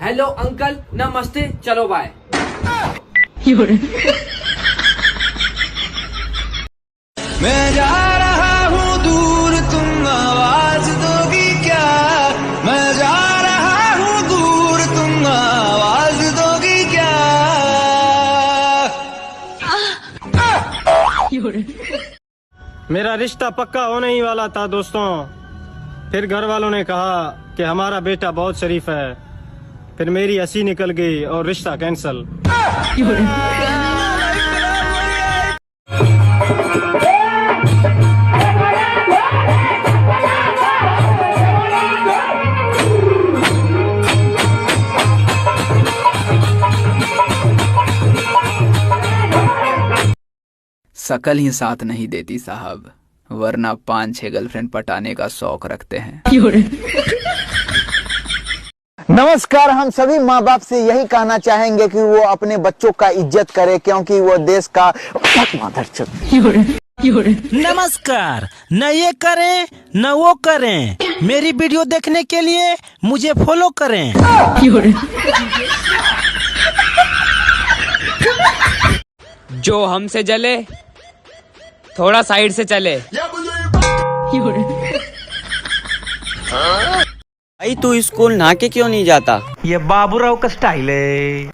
Hello uncle, नमस्ते, चलो bye. मैं जा रहा हूँ दूर, तुम आवाज दोगी क्या? मैं जा रहा हूँ दूर, तुम आवाज दोगी क्या? मेरा रिश्ता पक्का होने ही वाला था दोस्तों। फिर घर वालों ने कहा कि हमारा बेटा बहुत शरीफ है। फिर मेरी हंसी निकल गई और रिश्ता कैंसल। शकल ही साथ नहीं देती साहब, वरना 5-6 गर्लफ्रेंड पटाने का शौक रखते हैं। नमस्कार। हम सभी माँ बाप से यही कहना चाहेंगे कि वो अपने बच्चों का इज्जत करे, क्योंकि वो देश का नमस्कार। न ये करें न वो करें, मेरी वीडियो देखने के लिए मुझे फॉलो करें। जो हमसे जले थोड़ा साइड से चले। भाई तू स्कूल नहा के क्यों नहीं जाता? ये बाबूराव का स्टाइल है।